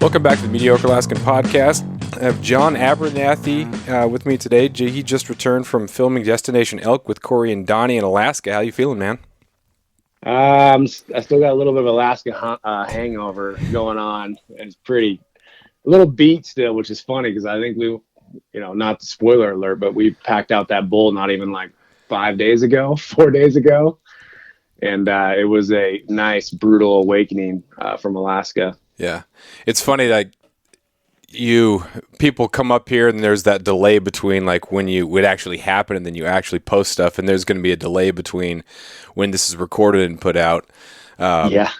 Welcome back to the Mediocre Alaskan Podcast. I have John Abernathey with me today. He just returned from filming Destination Elk with Corey and Donnie in Alaska. How you feeling, man? I still got a little bit of Alaska hangover going on. It's a little beat still, which is funny because I think not the spoiler alert, but we packed out that bull not even like 4 days ago. And it was a nice, brutal awakening from Alaska. Yeah. It's funny that people come up here and there's that delay between like when it actually happen and then you actually post stuff, and there's going to be a delay between when this is recorded and put out. Yeah.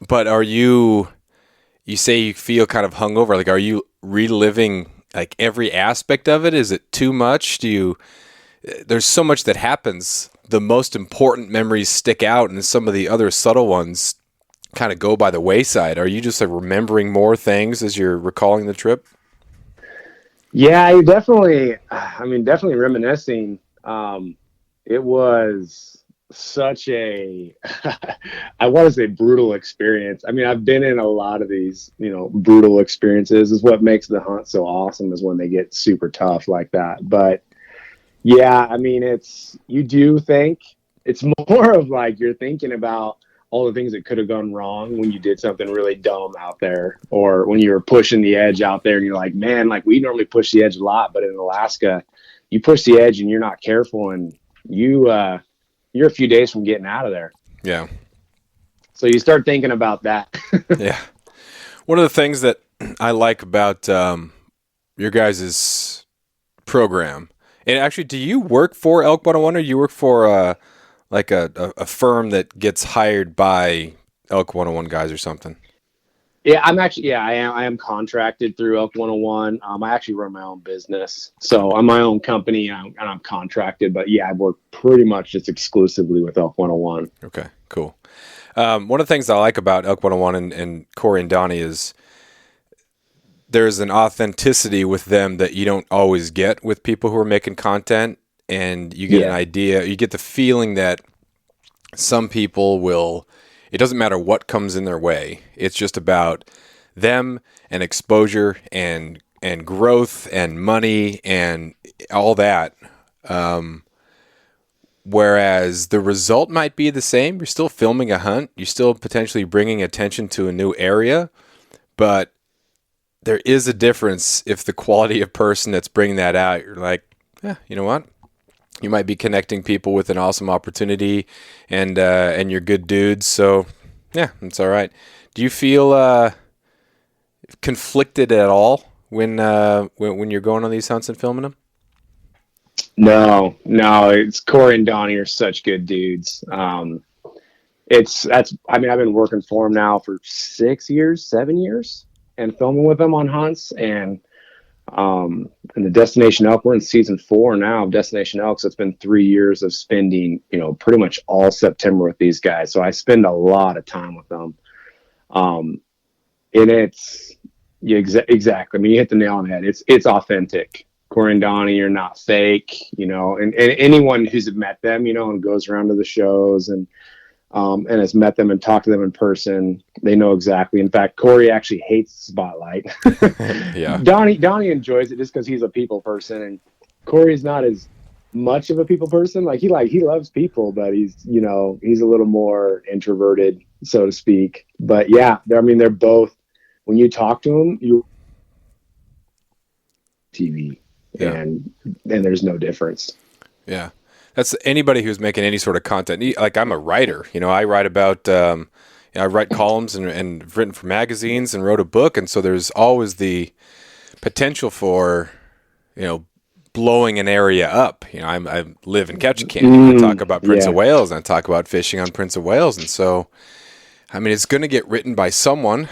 But you say you feel kind of hungover. Like, are you reliving like every aspect of it? Is it too much? There's so much that happens. The most important memories stick out and some of the other subtle ones kind of go by the wayside. Are you just like remembering more things as you're recalling the trip? Yeah, definitely reminiscing. It was such a, I want to say brutal experience. I mean, I've been in a lot of these, brutal experiences. Is what makes the hunt so awesome is when they get super tough like that. But yeah, I mean, you do think it's more of like you're thinking about all the things that could have gone wrong when you did something really dumb out there, or when you were pushing the edge out there and you're like, man, like we normally push the edge a lot, but in Alaska, you push the edge and you're not careful and you're a few days from getting out of there. Yeah. So you start thinking about that. Yeah. One of the things that I like about your guys' program, and actually, do you work for Elk 101 or you work for a firm that gets hired by Elk 101 guys or something? Yeah, I am contracted through Elk 101. I actually run my own business. So I'm my own company and I'm contracted, but yeah, I work pretty much just exclusively with Elk 101. Okay, cool. One of the things I like about Elk 101 and Corey and Donnie is there's an authenticity with them that you don't always get with people who are making content. And you get an idea, you get the feeling that some people it doesn't matter what comes in their way. It's just about them and exposure and growth and money and all that. Whereas the result might be the same. You're still filming a hunt. You're still potentially bringing attention to a new area. But there is a difference if the quality of person that's bringing that out, you're like, yeah, you know what? You might be connecting people with an awesome opportunity, and you're good dudes. So, yeah, it's all right. Do you feel conflicted at all when you're going on these hunts and filming them? No. It's Corey and Donnie are such good dudes. I've been working for them now for 7 years, and filming with them on hunts and the Destination Elk, we're in season 4 now of Destination Elk. So it's been 3 years of spending, pretty much all September with these guys. So I spend a lot of time with them. And exactly. I mean, you hit the nail on the head. It's authentic. Corey and Donnie are not fake, and anyone who's met them, and goes around to the shows and has met them and talked to them in person, they know exactly. In fact, Corey actually hates the spotlight. Yeah. Donnie enjoys it just because he's a people person, and Corey's not as much of a people person. Like he loves people, but he's a little more introverted, so to speak. But yeah, they're both. When you talk to them, you TV, and there's no difference. Yeah. That's anybody who's making any sort of content. Like, I'm a writer, I write about, I write columns and I've written for magazines and wrote a book. And so there's always the potential for, blowing an area up. I live in Ketchikan. I talk about Prince of Wales and I talk about fishing on Prince of Wales. And so, it's going to get written by someone.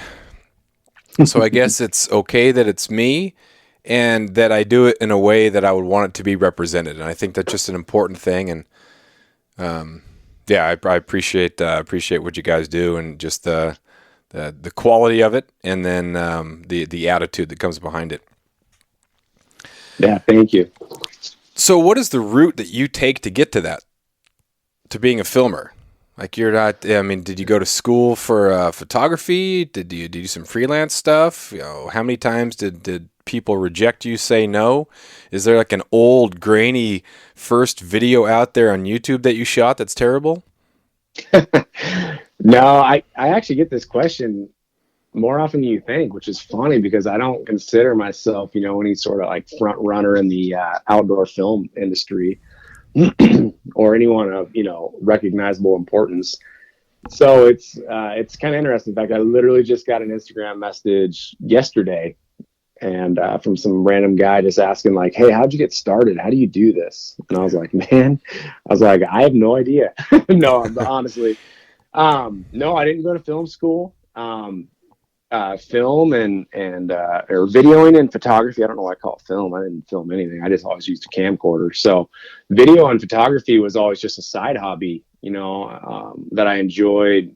So I guess it's okay that it's me, and that I do it in a way that I would want it to be represented. And I think that's just an important thing. And I appreciate what you guys do, and just the quality of it, and then the attitude that comes behind it. Yeah, thank you. So what is the route that you take to get to that, to being a filmer? Like you're not. I mean, did you go to school for photography? Did you do some freelance stuff? You know, how many times did people reject you, say no? Is there like an old grainy first video out there on YouTube that you shot that's terrible? No, I actually get this question more often than you think, which is funny because I don't consider myself, any sort of like front runner in the outdoor film industry or anyone of, recognizable importance. So it's kind of interesting. In fact, I literally just got an Instagram message yesterday and from some random guy just asking like, "Hey, how'd you get started? How do you do this?" And I was like, "Man," I was like, "I have no idea." No, but honestly, no, I didn't go to film school. Film and or videoing and photography. I don't know why I call it film. I didn't film anything. I just always used a camcorder. So video and photography was always just a side hobby, that I enjoyed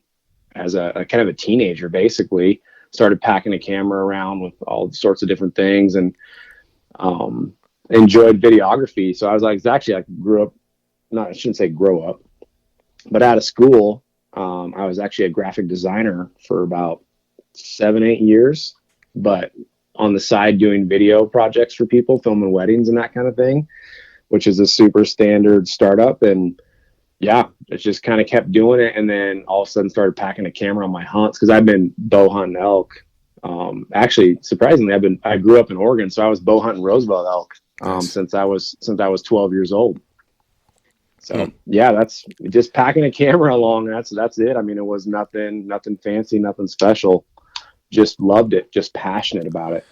as a kind of a teenager, basically. Started packing a camera around with all sorts of different things and enjoyed videography. So I was like, it's actually, I grew up, not, I shouldn't say grow up, but out of school, I was actually a graphic designer for about 7, 8 years, but on the side doing video projects for people, filming weddings and that kind of thing, which is a super standard startup. And yeah, it just kind of kept doing it. And then all of a sudden started packing a camera on my hunts because I've been bow hunting elk. Actually, surprisingly, I grew up in Oregon, so I was bow hunting Roosevelt elk Nice. since I was 12 years old. So yeah, that's just packing a camera along. That's it. I mean, it was nothing fancy, nothing special. Just loved it, just passionate about it.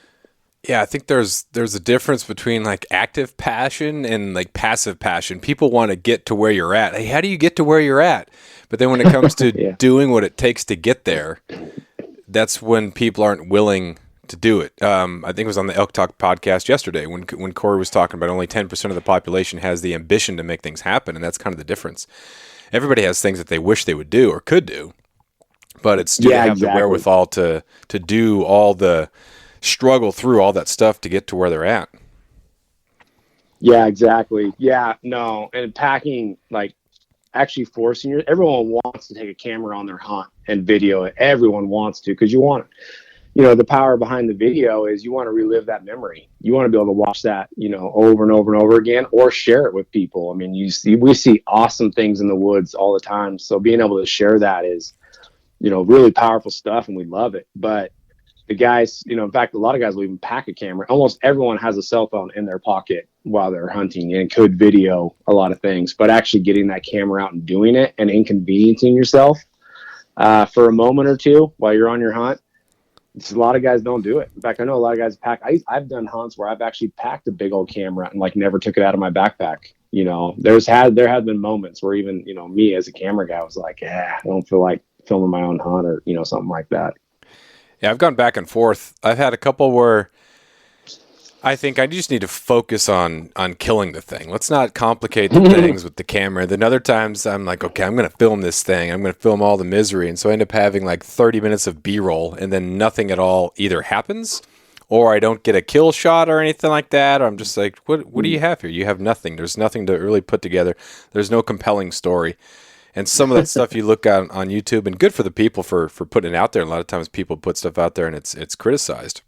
Yeah, I think there's a difference between like active passion and like passive passion. People want to get to where you're at. Hey, how do you get to where you're at? But then when it comes to Yeah. doing what it takes to get there, that's when people aren't willing to do it. I think it was on the Elk Talk podcast yesterday when Corey was talking about only 10% of the population has the ambition to make things happen, and that's kind of the difference. Everybody has things that they wish they would do or could do, but it's do they Yeah, have the exactly. wherewithal to do all the struggle through all that stuff to get to where they're at. Yeah, exactly. Yeah, no. And packing, like actually forcing everyone wants to take a camera on their hunt and video it. Everyone wants to because you want, the power behind the video is you want to relive that memory. You want to be able to watch that, over and over and over again or share it with people. I mean, we see awesome things in the woods all the time. So being able to share that is, really powerful stuff and we love it. But the guys, in fact, a lot of guys will even pack a camera. Almost everyone has a cell phone in their pocket while they're hunting and could video a lot of things, but actually getting that camera out and doing it and inconveniencing yourself for a moment or two while you're on your hunt. A lot of guys don't do it. In fact, I know a lot of guys pack. I've done hunts where I've actually packed a big old camera and like never took it out of my backpack. There have been moments where even, me as a camera guy was like, yeah, I don't feel like filming my own hunt or, something like that. Yeah, I've gone back and forth. I've had a couple where I think I just need to focus on killing the thing. Let's not complicate the things with the camera. Then other times I'm like, okay, I'm going to film this thing. I'm going to film all the misery. And so I end up having like 30 minutes of B-roll and then nothing at all either happens or I don't get a kill shot or anything like that. Or I'm just like, what do you have here? You have nothing. There's nothing to really put together. There's no compelling story. And some of that stuff you look on YouTube, and good for the people for putting it out there. A lot of times people put stuff out there and it's criticized.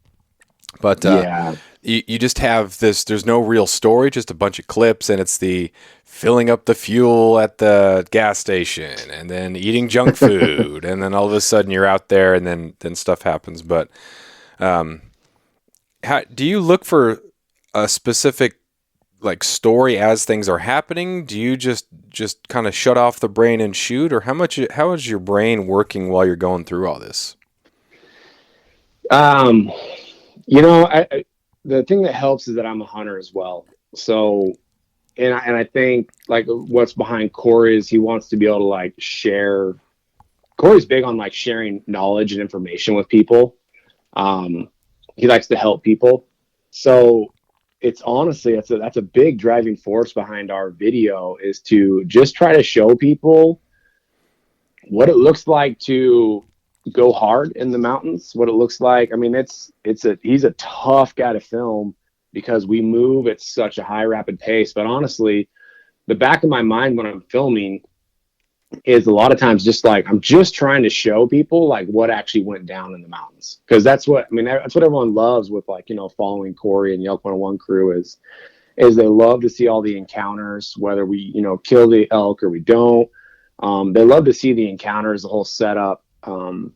But Yeah. you just have this, there's no real story, just a bunch of clips, and it's the filling up the fuel at the gas station and then eating junk food. And then all of a sudden you're out there and then stuff happens. But how do you look for a specific like story as things are happening? Do you just kind of shut off the brain and shoot, or how is your brain working while you're going through all this? Um, the thing that helps is that I'm a hunter as well. So, and I think like what's behind Corey is he wants to be able to like share. Corey's big on like sharing knowledge and information with people. He likes to help people. So it's honestly, that's a big driving force behind our video is to just try to show people what it looks like to go hard in the mountains, what it looks like. I mean, he's a tough guy to film because we move at such a high rapid pace. But honestly, the back of my mind when I'm filming is a lot of times just like I'm just trying to show people like what actually went down in the mountains, because that's what I mean. That's what everyone loves with, like, following Corey and the Elk 101 crew is they love to see all the encounters, whether we kill the elk or we don't. They love to see the encounters, the whole setup, and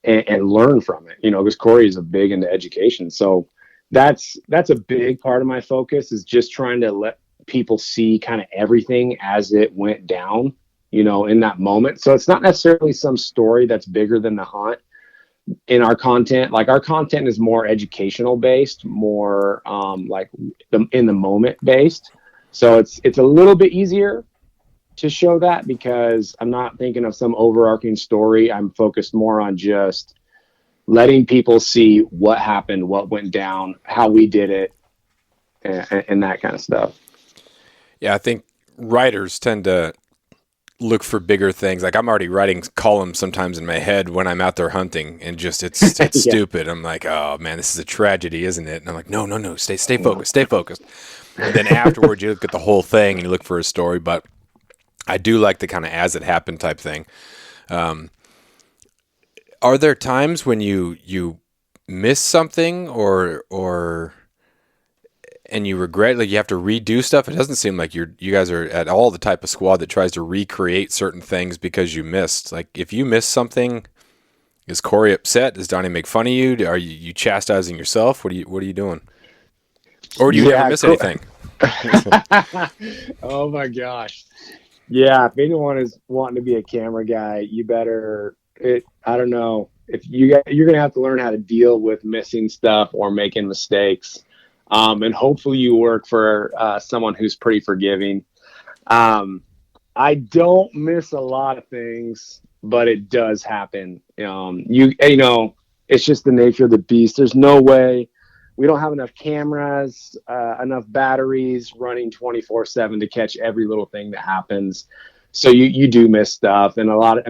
learn from it. Because Corey is a big into education, so that's a big part of my focus, is just trying to let people see kind of everything as it went down, in that moment. So it's not necessarily some story that's bigger than the hunt in our content. Like, our content is more educational based, more like in the moment based. So it's a little bit easier to show that, because I'm not thinking of some overarching story. I'm focused more on just letting people see what happened, what went down, how we did it, and that kind of stuff. Yeah, I think writers tend to look for bigger things. Like, I'm already writing columns sometimes in my head when I'm out there hunting, and just it's Yeah. stupid. I'm like, oh man, this is a tragedy, isn't it? And I'm like, no, stay focused, stay focused. And then afterwards, you look at the whole thing and you look for a story. But I do like the kind of as it happened type thing. Are there times when you miss something or and you regret, like you have to redo stuff? It doesn't seem like you guys are at all the type of squad that tries to recreate certain things because you missed. Like, if you miss something, is Corey upset? Does Donnie make fun of you? Are you chastising yourself? What are you doing? Or do you never miss anything? Oh my gosh. Yeah, if anyone is wanting to be a camera guy, you better. I don't know if you're gonna have to learn how to deal with missing stuff or making mistakes, and hopefully you work for someone who's pretty forgiving. I don't miss a lot of things, but it does happen. It's just the nature of the beast. There's no way. We don't have enough cameras, enough batteries running 24/7 to catch every little thing that happens. So you do miss stuff, and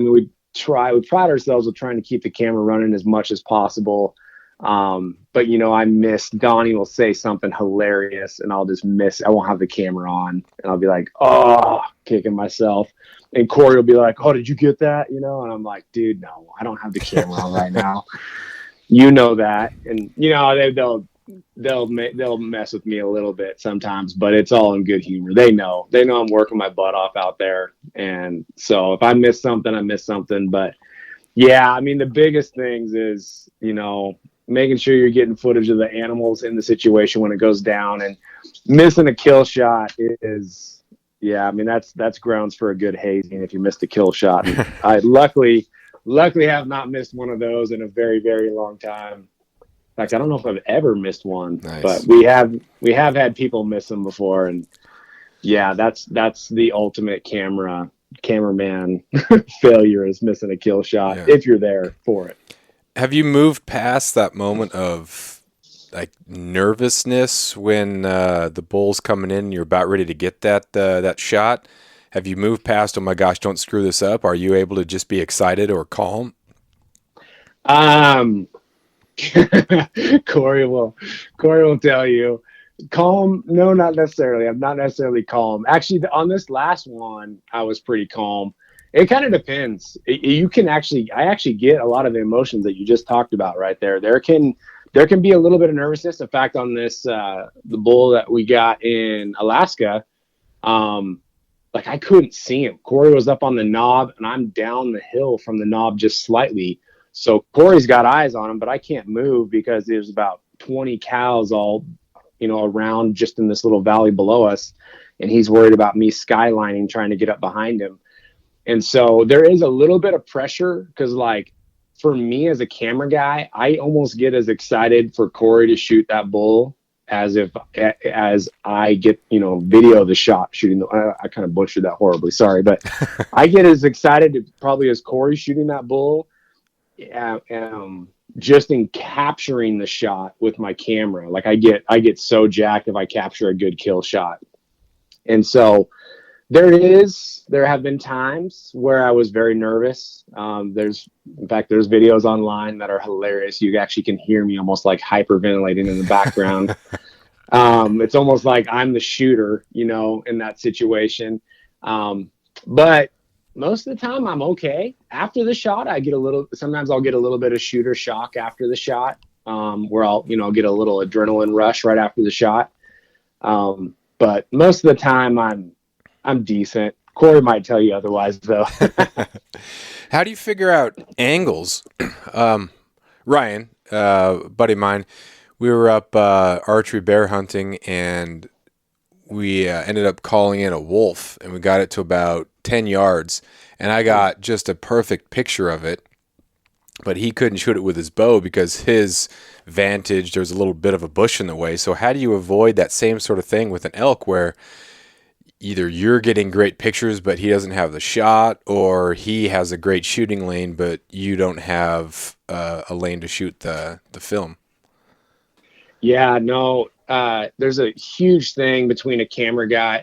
we pride ourselves with trying to keep the camera running as much as possible. But I miss, Donnie will say something hilarious and I won't have the camera on, and I'll be like, oh, kicking myself. And Corey will be like, oh, did you get that? And I'm like, dude, no, I don't have the camera on right now. That. And they'll mess with me a little bit sometimes, but it's all in good humor. They know I'm working my butt off out there. And so if I miss something, I miss something. But yeah, I mean, the biggest things is, making sure you're getting footage of the animals in the situation when it goes down, and missing a kill shot is, yeah, I mean, that's grounds for a good hazing if you missed a kill shot. And I luckily have not missed one of those in a very, very long time. In fact, I don't know if I've ever missed one. Nice. But we have had people miss them before, and yeah, that's the ultimate cameraman failure, is missing a kill shot, if you're there for it. Have you moved past that moment of like nervousness when the bull's coming in and you're about ready to get that shot? Have you moved past, oh my gosh, don't screw this up? Are you able to just be excited or calm? Corey will tell you. Calm? No, not necessarily. I'm not necessarily calm. Actually, on this last one, I was pretty calm. It kind of depends. I actually get a lot of the emotions that you just talked about right there. There can be a little bit of nervousness. In fact, on this, the bull that we got in Alaska, like, I couldn't see him. Corey was up on the knob and I'm down the hill from the knob just slightly. So Corey's got eyes on him, but I can't move because there's about 20 cows all, around just in this little valley below us. And he's worried about me skylining, trying to get up behind him. And so there is a little bit of pressure, because, like, for me as a camera guy, I almost get as excited for Corey to shoot that bull as I get, video the shot shooting. I kind of butchered that horribly. Sorry. But I get as excited probably as Corey shooting that bull, just in capturing the shot with my camera. Like, I get so jacked if I capture a good kill shot. And so there have been times where I was very nervous. There's videos online that are hilarious. You actually can hear me almost like hyperventilating in the background. It's almost like I'm the shooter, in that situation. But most of the time I'm okay. After the shot, sometimes I'll get a little bit of shooter shock after the shot, where I'll, get a little adrenaline rush right after the shot. But most of the time I'm decent. Corey might tell you otherwise though. How do you figure out angles? Ryan, buddy of mine, we were up archery bear hunting, and we ended up calling in a wolf, and we got it to about 10 yards, and I got just a perfect picture of it, but he couldn't shoot it with his bow because his vantage, there's a little bit of a bush in the way. So how do you avoid that same sort of thing with an elk where either you're getting great pictures but he doesn't have the shot, or he has a great shooting lane but you don't have a lane to shoot the film? Yeah, no, there's a huge thing between a camera guy.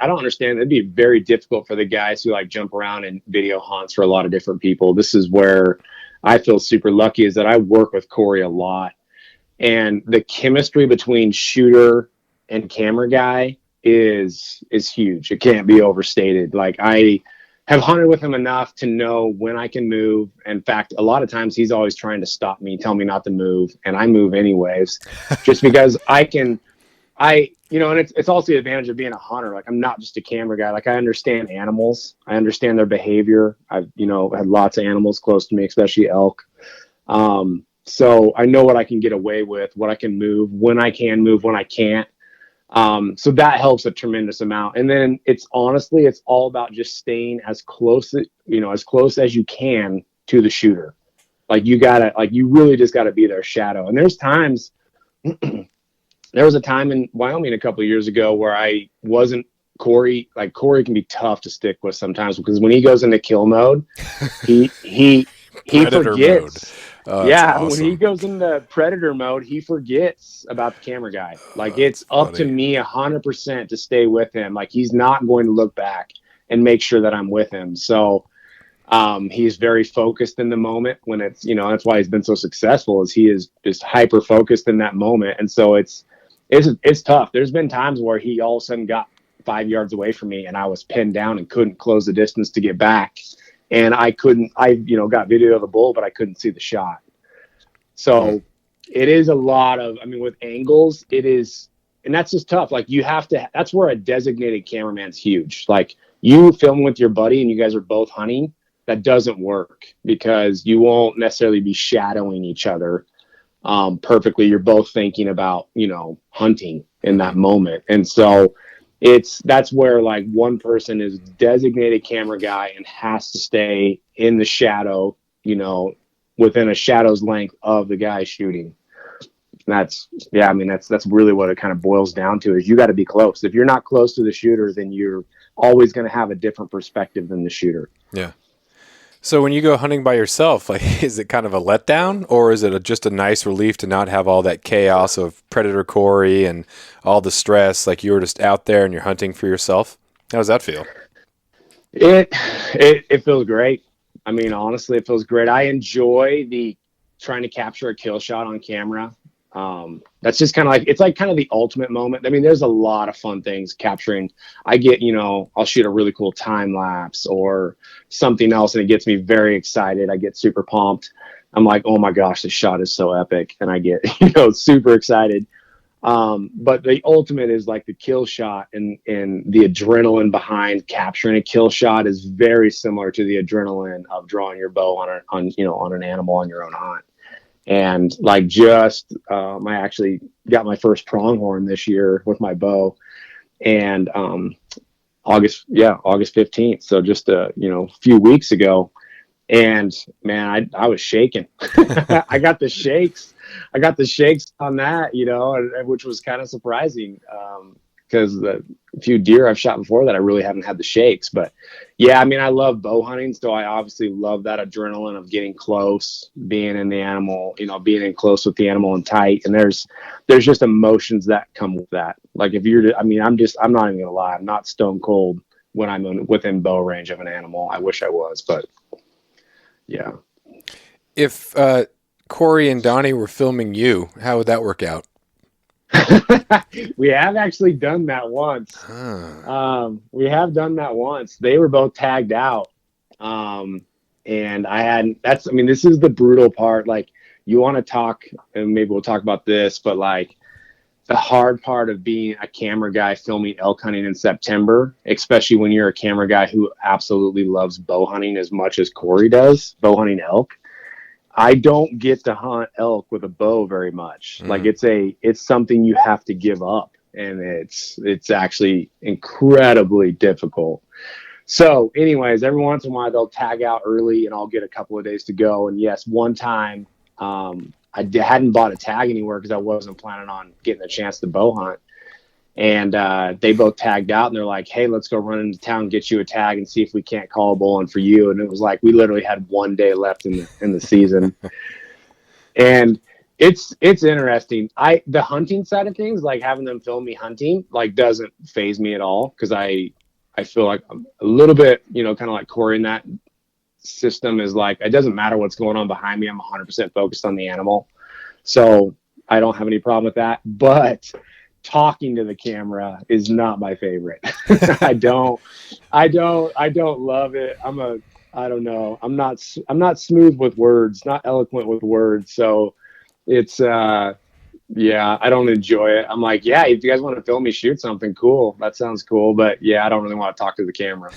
I don't understand. It'd be very difficult for the guys who like jump around and video hunts for a lot of different people. This is where I feel super lucky, is that I work with Corey a lot, and the chemistry between shooter and camera guy is huge. It can't be overstated. Like, I have hunted with him enough to know when I can move. In fact, a lot of times he's always trying to stop me, tell me not to move, and I move anyways, just because and it's also the advantage of being a hunter. Like, I'm not just a camera guy. Like, I understand animals. I understand their behavior. I've, had lots of animals close to me, especially elk. So I know what I can get away with, what I can move, when I can move, when I can't. So that helps a tremendous amount. And then it's all about just staying as close as you can to the shooter. Like, you really just gotta be their shadow. And there's times, there was a time in Wyoming a couple of years ago where I wasn't Corey. Like, Corey can be tough to stick with sometimes, because when he goes into kill mode, he Predator forgets. mode. Oh, Yeah, awesome. when he goes into predator mode, he forgets about the camera guy. Like, it's up to me 100% to stay with him. Like, he's not going to look back and make sure that I'm with him. So he's very focused in the moment when it's, that's why he's been so successful, is he is just hyper focused in that moment. And so it's tough. There's been times where he all of a sudden got 5 yards away from me and I was pinned down and couldn't close the distance to get back. And I got video of the bull, but I couldn't see the shot. So it is a lot of, with angles, it is, and that's just tough. Like, that's where a designated cameraman's huge. Like, you film with your buddy and you guys are both hunting, that doesn't work, because you won't necessarily be shadowing each other perfectly. You're both thinking about, hunting in that moment. And so that's where, like, one person is designated camera guy and has to stay in the shadow, within a shadow's length of the guy shooting. That's really what it kind of boils down to, is you got to be close. If you're not close to the shooter, then you're always going to have a different perspective than the shooter. Yeah. So when you go hunting by yourself, like, is it kind of a letdown, or is it just a nice relief to not have all that chaos of Predator Corey and all the stress? Like, you were just out there and you're hunting for yourself. How does that feel? It feels great. Honestly, it feels great. I enjoy trying to capture a kill shot on camera. That's just kind of like, it's like kind of the ultimate moment. There's a lot of fun things capturing. I'll shoot a really cool time lapse or something else, and it gets me very excited. I get super pumped. I'm like, oh my gosh, this shot is so epic. And I get, super excited. But the ultimate is like the kill shot, and the adrenaline behind capturing a kill shot is very similar to the adrenaline of drawing your bow on an animal on your own hunt. And like, I actually got my first pronghorn this year with my bow, and August 15th. So just a few weeks ago, and man, I was shaking. I got the shakes on that, which was kind of surprising, because the few deer I've shot before that, I really haven't had the shakes. But yeah, I love bow hunting, so I obviously love that adrenaline of getting close, being in the animal, being in close with the animal and tight. And there's just emotions that come with that. Like, if I'm not even gonna lie, I'm not stone cold when I'm within bow range of an animal. I wish I was, but yeah. If Corey and Donnie were filming you, how would that work out? We have actually done that once. We have done that once. They were both tagged out, And this is the brutal part. Like, you want to talk, and maybe we'll talk about this, but like the hard part of being a camera guy filming elk hunting in September, especially when you're a camera guy who absolutely loves bow hunting as much as Corey does, bow hunting elk. I don't get to hunt elk with a bow very much. Like, it's something you have to give up, and it's actually incredibly difficult. So anyways, every once in a while they'll tag out early and I'll get a couple of days to go. And yes, one time hadn't bought a tag anywhere because I wasn't planning on getting a chance to bow hunt. And they both tagged out and they're like, hey, let's go run into town, get you a tag and see if we can't call a bull in for you. And it was like, we literally had 1 day left in the season. And it's interesting. The hunting side of things, like having them film me hunting, like doesn't faze me at all. Cause I feel like I'm a little bit, kind of like Corey in that system is like, it doesn't matter what's going on behind me. I'm 100% focused on the animal. So I don't have any problem with that, but talking to the camera is not my favorite. I don't love it. I don't know. I'm not smooth with words, not eloquent with words. So it's, yeah, I don't enjoy it. I'm like, yeah, if you guys want to film me shoot something, cool. That sounds cool. But yeah, I don't really want to talk to the camera.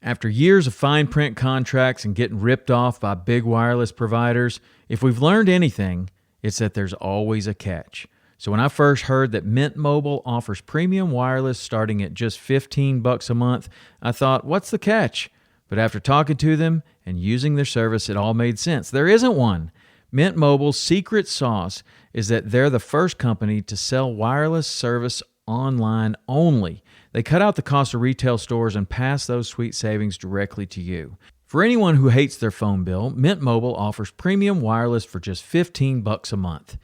After years of fine print contracts and getting ripped off by big wireless providers, if we've learned anything, it's that there's always a catch. So when I first heard that Mint Mobile offers premium wireless starting at just $15 a month, I thought, what's the catch? But after talking to them and using their service, it all made sense. There isn't one. Mint Mobile's secret sauce is that they're the first company to sell wireless service online only. They cut out the cost of retail stores and pass those sweet savings directly to you. For anyone who hates their phone bill, Mint Mobile offers premium wireless for just $15 a month.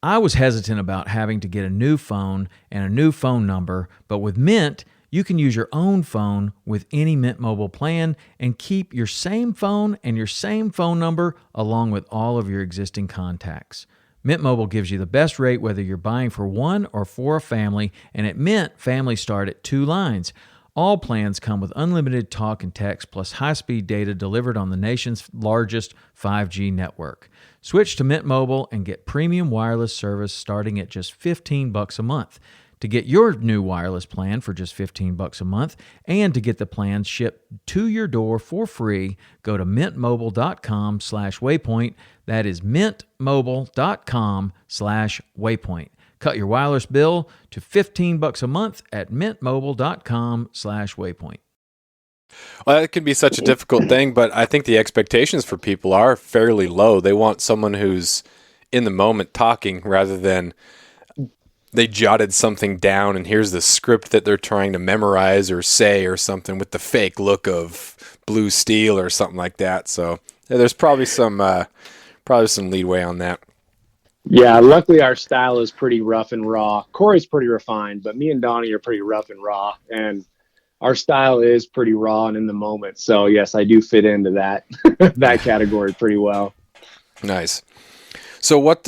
I was hesitant about having to get a new phone and a new phone number, but with Mint, you can use your own phone with any Mint Mobile plan and keep your same phone and your same phone number along with all of your existing contacts. Mint Mobile gives you the best rate whether you're buying for one or for a family, and at Mint, families start at 2 lines. All plans come with unlimited talk and text plus high-speed data delivered on the nation's largest 5G network. Switch to Mint Mobile and get premium wireless service starting at just $15 a month. To get your new wireless plan for just $15 a month and to get the plans shipped to your door for free, go to mintmobile.com/waypoint. That is mintmobile.com/waypoint. Cut your wireless bill to $15 a month at mintmobile.com/waypoint. Well, that can be such a difficult thing, but I think the expectations for people are fairly low. They want someone who's in the moment talking rather than they jotted something down and here's the script that they're trying to memorize or say or something with the fake look of blue steel or something like that. So yeah, there's probably some leeway on that. Yeah, luckily our style is pretty rough and raw. Corey's pretty refined, but me and Donnie are pretty rough and raw, and our style is pretty raw and in the moment. So yes, I do fit into that that category pretty well. Nice. So what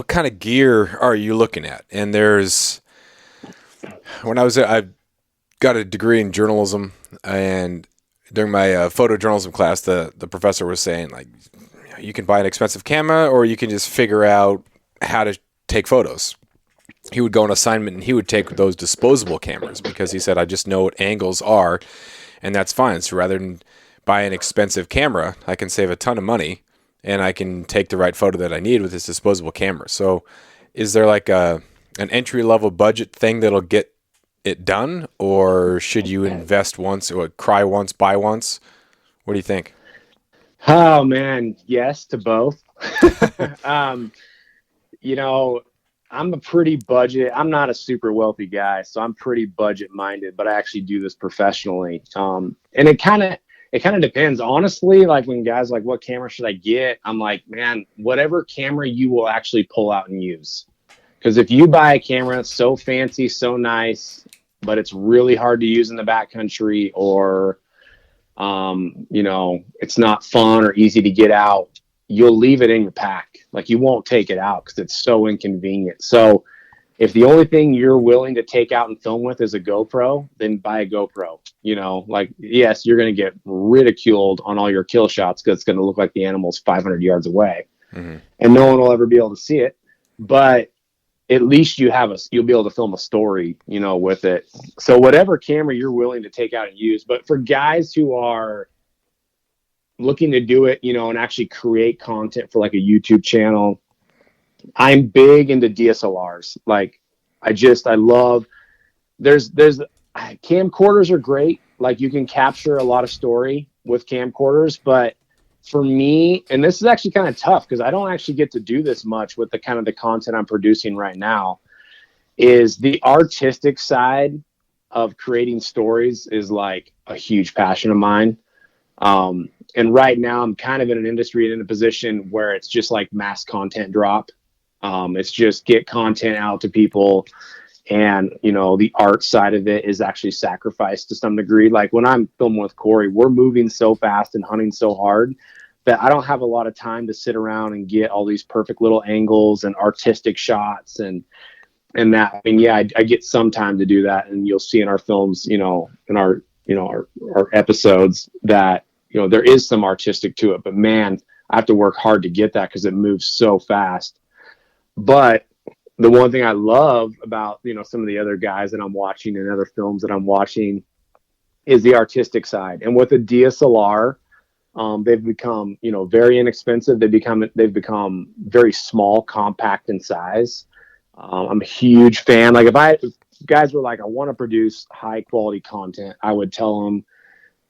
kind of gear are you looking at? And I got a degree in journalism, and during my photojournalism class, the professor was saying, like, you can buy an expensive camera or you can just figure out how to take photos. He would go on assignment and he would take those disposable cameras because he said, I just know what angles are, and that's fine. So rather than buy an expensive camera, I can save a ton of money and I can take the right photo that I need with this disposable camera. So is there like an entry-level budget thing that'll get it done, or should you invest once or cry once, buy once? What do you think? Oh man, yes to both. I'm a pretty I'm not a super wealthy guy, so I'm pretty budget minded, but I actually do this professionally. And it kind of depends, honestly. Like when guys like, what camera should I get? I'm like, man, whatever camera you will actually pull out and use. Because if you buy a camera so fancy, so nice, but it's really hard to use in the backcountry, or it's not fun or easy to get out, you'll leave it in your pack. Like you won't take it out because it's so inconvenient. So if the only thing you're willing to take out and film with is a GoPro, then buy a GoPro. You know, like, yes, you're going to get ridiculed on all your kill shots because it's going to look like the animal's 500 yards away, and no one will ever be able to see it. But at least you'll be able to film a story, you know, with it. So whatever camera you're willing to take out and use. But for guys who are looking to do it, you know, and actually create content for like a YouTube channel, I'm big into DSLRs. Like, I love, there's camcorders are great. Like, you can capture a lot of story with camcorders, but for me, and this is actually kind of tough because I don't actually get to do this much with the kind of the content I'm producing right now, is the artistic side of creating stories is like a huge passion of mine. And right now I'm kind of in an industry and in a position where it's just like mass content drop. It's just get content out to people. And, you know, the art side of it is actually sacrificed to some degree. Like when I'm filming with Corey, we're moving so fast and hunting so hard that I don't have a lot of time to sit around and get all these perfect little angles and artistic shots and that. I mean, yeah, I get some time to do that. And you'll see in our films, you know, in our episodes that, you know, there is some artistic to it, but man, I have to work hard to get that because it moves so fast. But the one thing I love about, you know, some of the other guys that I'm watching and other films that I'm watching is the artistic side. And with a DSLR, they've become, you know, very inexpensive. They've become very small, compact in size. I'm a huge fan. Like if guys were like, I want to produce high quality content, I would tell them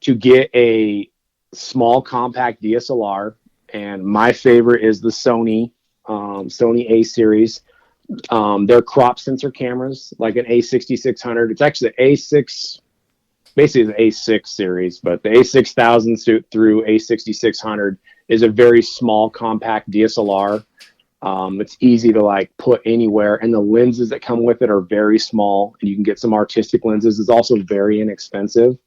to get a small, compact DSLR. And my favorite is the Sony A series. They're crop sensor cameras, like an A6600. It's actually the A6, basically the A6 series, but the A6000 through A6600 is a very small, compact DSLR. It's easy to like put anywhere, and the lenses that come with it are very small, and you can get some artistic lenses. It's also very inexpensive.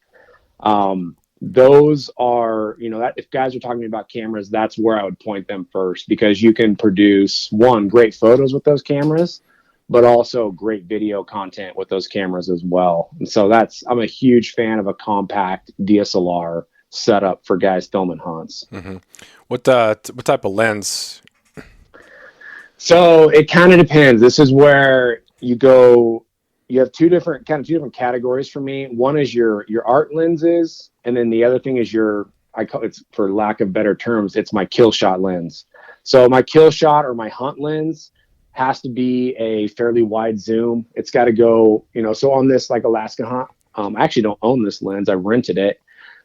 Those are, you know, that if guys are talking about cameras, that's where I would point them first, because you can produce great photos with those cameras, but also great video content with those cameras as well. And so I'm a huge fan of a compact DSLR setup for guys filming hunts. Mm-hmm. What type of lens? So it kind of depends. This is where you have two different categories for me. One is your art lenses, and then the other thing is it's, for lack of better terms, it's my kill shot lens. So my kill shot or my hunt lens has to be a fairly wide zoom. It's got to go, you know, so on this like Alaska hunt, I actually don't own this lens. I rented it,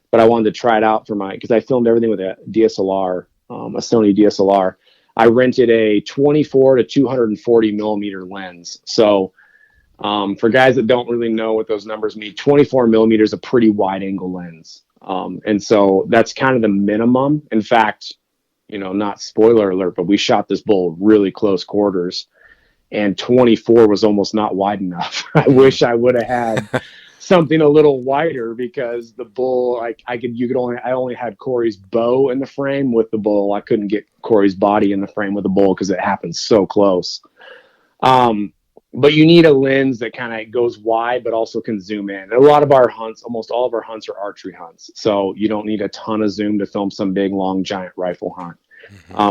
but I wanted to try it out because I filmed everything with a DSLR, a Sony DSLR. I rented a 24 to 240 millimeter lens. So for guys that don't really know what those numbers mean, 24 millimeters is a pretty wide angle lens. And so that's kind of the minimum. In fact, you know, not spoiler alert, but we shot this bull really close quarters, and 24 was almost not wide enough. I wish I would have had something a little wider, because the bull, I only had Corey's bow in the frame with the bull. I couldn't get Corey's body in the frame with the bull because it happened so close. But you need a lens that kind of goes wide, but also can zoom in. And a lot of our hunts, almost all of our hunts, are archery hunts. So you don't need a ton of zoom to film some big, long, giant rifle hunt,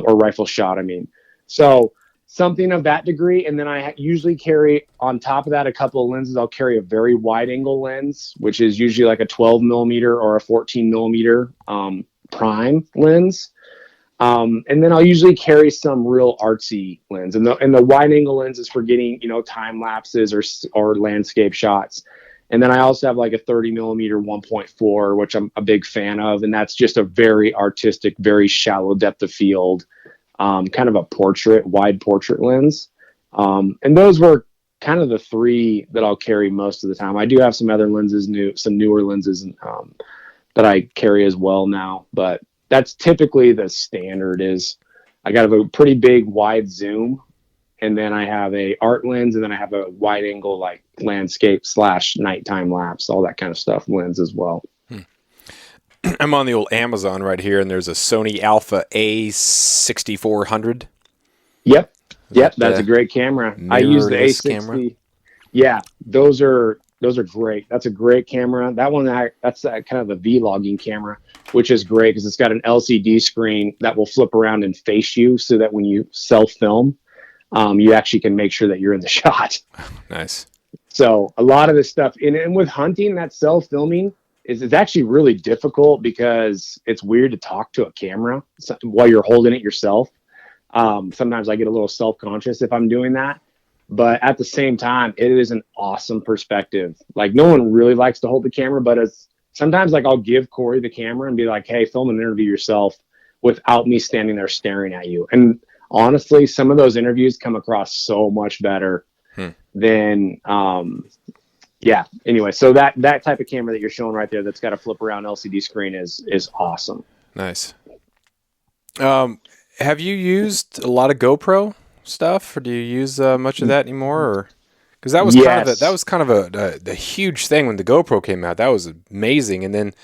or rifle shot, I mean. So something of that degree. And then I usually carry on top of that a couple of lenses. I'll carry a very wide angle lens, which is usually like a 12 millimeter or a 14 millimeter prime lens. And then I'll usually carry some real artsy lens, and the wide angle lens is for getting, you know, time lapses or landscape shots. And then I also have like a 30 millimeter 1.4, which I'm a big fan of. And that's just a very artistic, very shallow depth of field, kind of a wide portrait lens. And those were kind of the three that I'll carry most of the time. I do have some other lenses, some newer lenses, that I carry as well now, but that's typically the standard. Is I got a pretty big wide zoom, and then I have a art lens, and then I have a wide angle like landscape / nighttime lapse, all that kind of stuff lens as well. I'm on the old Amazon right here, and there's a Sony Alpha A6400. Yep. Is Yep, that that's a the great camera. I use the mirrorless A60. camera? Yeah, those are great. That's a great camera. That one, that's kind of the vlogging camera, which is great because it's got an LCD screen that will flip around and face you, so that when you self film, you actually can make sure that you're in the shot. Nice. So a lot of this stuff, and with hunting, that self filming is actually really difficult because it's weird to talk to a camera while you're holding it yourself. Sometimes I get a little self conscious if I'm doing that. But at the same time, it is an awesome perspective. Like, no one really likes to hold the camera, but sometimes like I'll give Corey the camera and be like, hey, film an interview yourself without me standing there staring at you. And honestly, some of those interviews come across so much better than, yeah. Anyway, so that type of camera that you're showing right there that's got a flip around LCD screen is awesome. Nice. Have you used a lot of GoPro stuff, or do you use much of that anymore? Or because that was kind of a huge thing when the GoPro came out. That was amazing, and then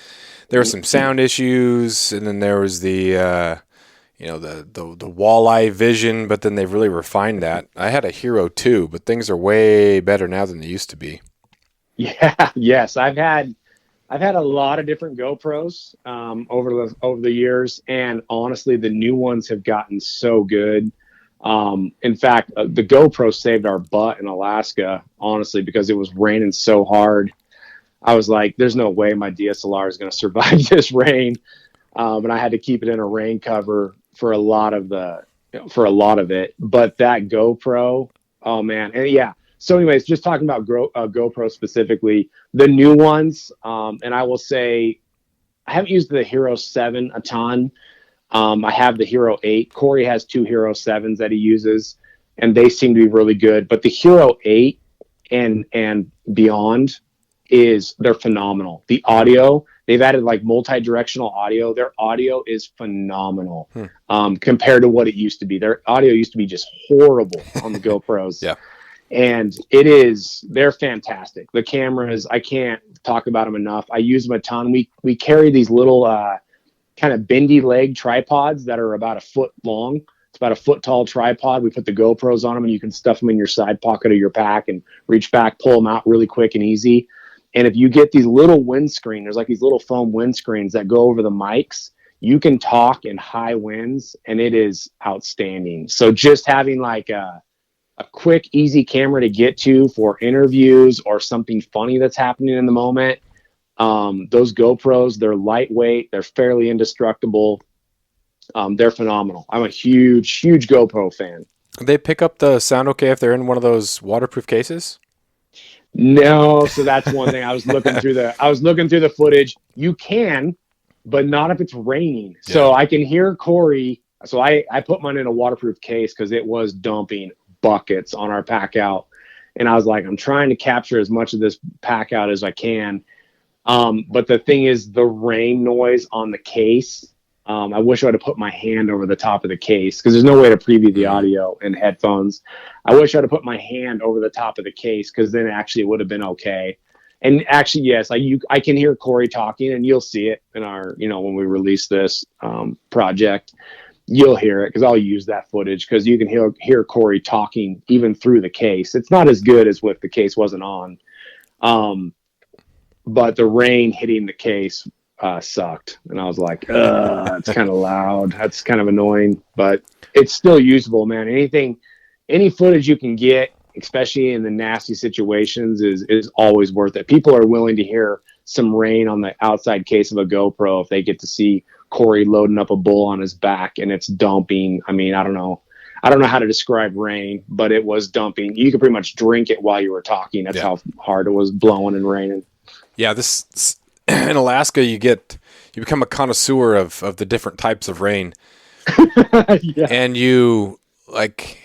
there were some sound issues, and then there was the the walleye vision. But then they've really refined that. I had a Hero 2, but things are way better now than they used to be. Yeah, yes, I've had a lot of different GoPros over the years, and honestly, the new ones have gotten so good. In fact, the GoPro saved our butt in Alaska, honestly, because it was raining so hard. I was like, there's no way my DSLR is going to survive this rain. And I had to keep it in a rain cover for a lot of it. But that GoPro, oh man. And yeah. So anyways, just talking about GoPro specifically, the new ones. And I will say, I haven't used the Hero 7 a ton. I have the Hero 8. Corey has 2 Hero 7s that he uses, and they seem to be really good. But the Hero 8 and beyond they're phenomenal. The audio, they've added like multi-directional audio. Their audio is phenomenal compared to what it used to be. Their audio used to be just horrible on the GoPros. Yeah. And they're fantastic. The cameras, I can't talk about them enough. I use them a ton. We carry these little kind of bendy leg tripods that are about a foot long. It's about a foot tall tripod. We put the GoPros on them, and you can stuff them in your side pocket of your pack and reach back, pull them out really quick and easy. And if you get these little windscreen, there's like these little foam windscreens that go over the mics, you can talk in high winds, and it is outstanding. So just having like a quick, easy camera to get to for interviews or something funny that's happening in the moment. Those GoPros, they're lightweight, they're fairly indestructible. They're phenomenal. I'm a huge GoPro fan. They pick up the sound okay if they're in one of those waterproof cases? No, so that's one thing. I was looking through the footage. You can, but not if it's raining. Yeah. So I can hear Corey. So I put mine in a waterproof case because it was dumping buckets on our pack out. And I was like, I'm trying to capture as much of this pack out as I can. But the thing is, the rain noise on the case, I wish I would have put my hand over the top of the case because there's no way to preview the audio in headphones. I wish I would have put my hand over the top of the case because then actually it would have been okay. And actually, yes, I can hear Corey talking, and you'll see it in our, when we release this project, you'll hear it because I'll use that footage because you can hear Corey talking even through the case. It's not as good as if the case wasn't on. But the rain hitting the case sucked. And I was like, it's kind of loud. That's kind of annoying, but it's still usable, man. Any footage you can get, especially in the nasty situations, is always worth it. People are willing to hear some rain on the outside case of a GoPro if they get to see Corey loading up a bull on his back and it's dumping. I mean, I don't know how to describe rain, but it was dumping. You could pretty much drink it while you were talking. That's how hard it was blowing and raining. Yeah, this in Alaska, you become a connoisseur of the different types of rain. Yeah. And you, like,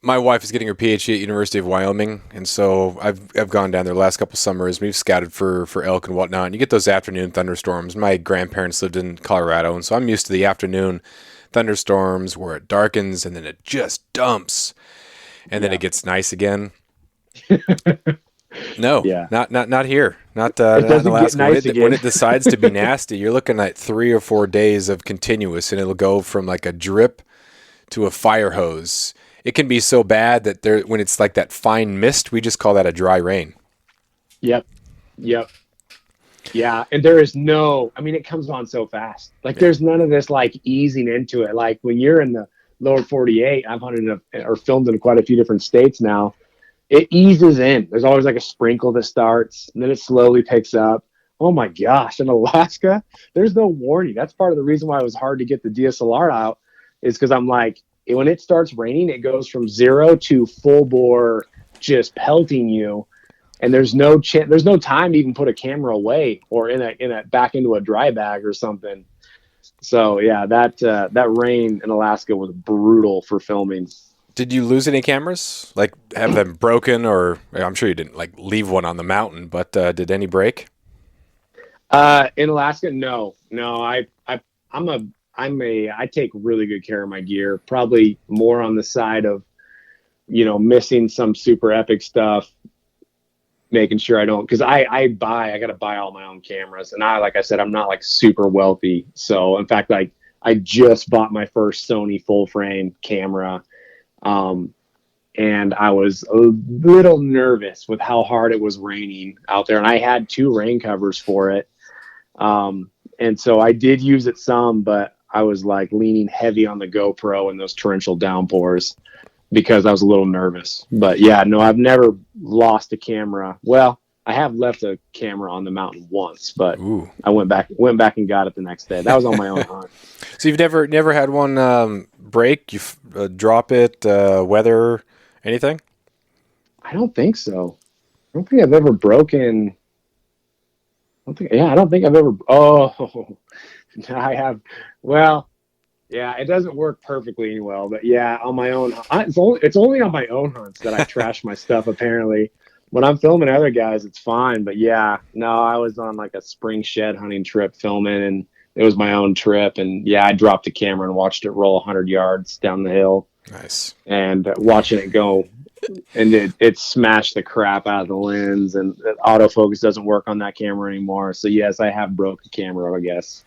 my wife is getting her PhD at University of Wyoming, and so I've gone down there the last couple summers. We've scouted for elk and whatnot, and you get those afternoon thunderstorms. My grandparents lived in Colorado, and so I'm used to the afternoon thunderstorms where it darkens and then it just dumps, and then it gets nice again. No, not here. Not in Alaska. Nice when it decides to be nasty, you're looking at 3 or 4 days of continuous, and it'll go from like a drip to a fire hose. it can be so bad that when it's like that fine mist, we just call that a dry rain. Yep. Yeah, and there is no, I mean, it comes on so fast. Like, there's none of this like easing into it. Like when you're in the lower 48, I've hunted or filmed in quite a few different states now. It eases in. There's always like a sprinkle that starts, and then it slowly picks up. Oh my gosh, in Alaska, there's no warning. That's part of the reason why it was hard to get the DSLR out, is because I'm like, when it starts raining, it goes from 0 to full bore, just pelting you. And there's no time to even put a camera away or in a back into a dry bag or something. So yeah, that rain in Alaska was brutal for filming. Did you lose any cameras? Like have them broken, or I'm sure you didn't like leave one on the mountain, but did any break? In Alaska, no. I take really good care of my gear. Probably more on the side of, missing some super epic stuff. Making sure I don't, because I got to buy all my own cameras, and like I said, I'm not like super wealthy. So in fact, like I just bought my first Sony full frame camera, and I was a little nervous with how hard it was raining out there, and I had 2 rain covers for it, and so I did use it some, but I was like leaning heavy on the GoPro in those torrential downpours, because I was a little nervous. But yeah, no, I've never lost a camera. Well, I have left a camera on the mountain once, but Ooh. I went back and got it the next day. That was on my own hunt. So you've never had one break? You drop it, weather, anything? I don't think so. I don't think I've ever broken. I don't think I've ever. Oh, I have. Well, yeah, it doesn't work perfectly well, but yeah, on my own, it's only on my own hunts that I trash my stuff. Apparently, when I'm filming other guys, it's fine. But yeah, no, I was on like a spring shed hunting trip filming, and it was my own trip. And yeah, I dropped the camera and watched it roll 100 yards down the hill. Nice. And watching it go, and it smashed the crap out of the lens, and autofocus doesn't work on that camera anymore. So yes, I have broke a camera, I guess.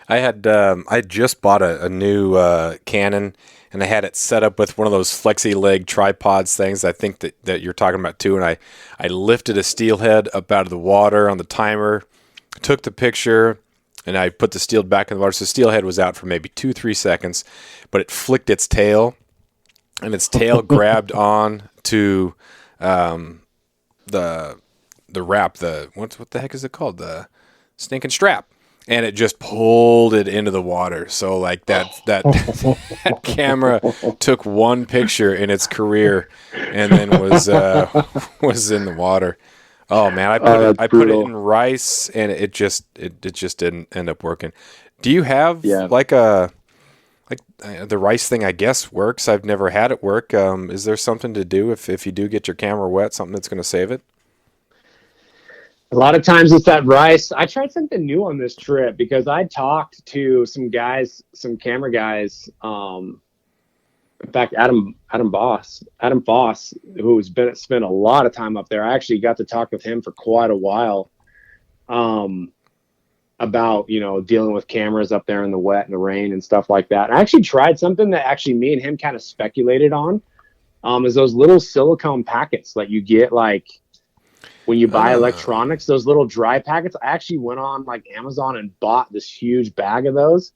I just bought a new Canon, and I had it set up with one of those flexi leg tripods things. I think that you're talking about too. And I lifted a steelhead up out of the water on the timer, took the picture, and I put the steel back in the water. So the steelhead was out for maybe 2-3 seconds, but it flicked its tail, and its tail grabbed on to the wrap. What the heck is it called? The stinking strap. And it just pulled it into the water. So like that camera took one picture in its career, and then was in the water. Oh man, I put it in rice, and it just didn't end up working. Do you have the rice thing? I guess works. I've never had it work. Is there something to do if you do get your camera wet? Something that's going to save it? A lot of times it's that rice. I tried something new on this trip because I talked to some camera guys. In fact, Adam Foss, who's spent a lot of time up there. I actually got to talk with him for quite a while, about, dealing with cameras up there in the wet and the rain and stuff like that. I actually tried something that actually me and him kind of speculated on, is those little silicone packets that you get like when you buy electronics, those little dry packets. I actually went on like Amazon and bought this huge bag of those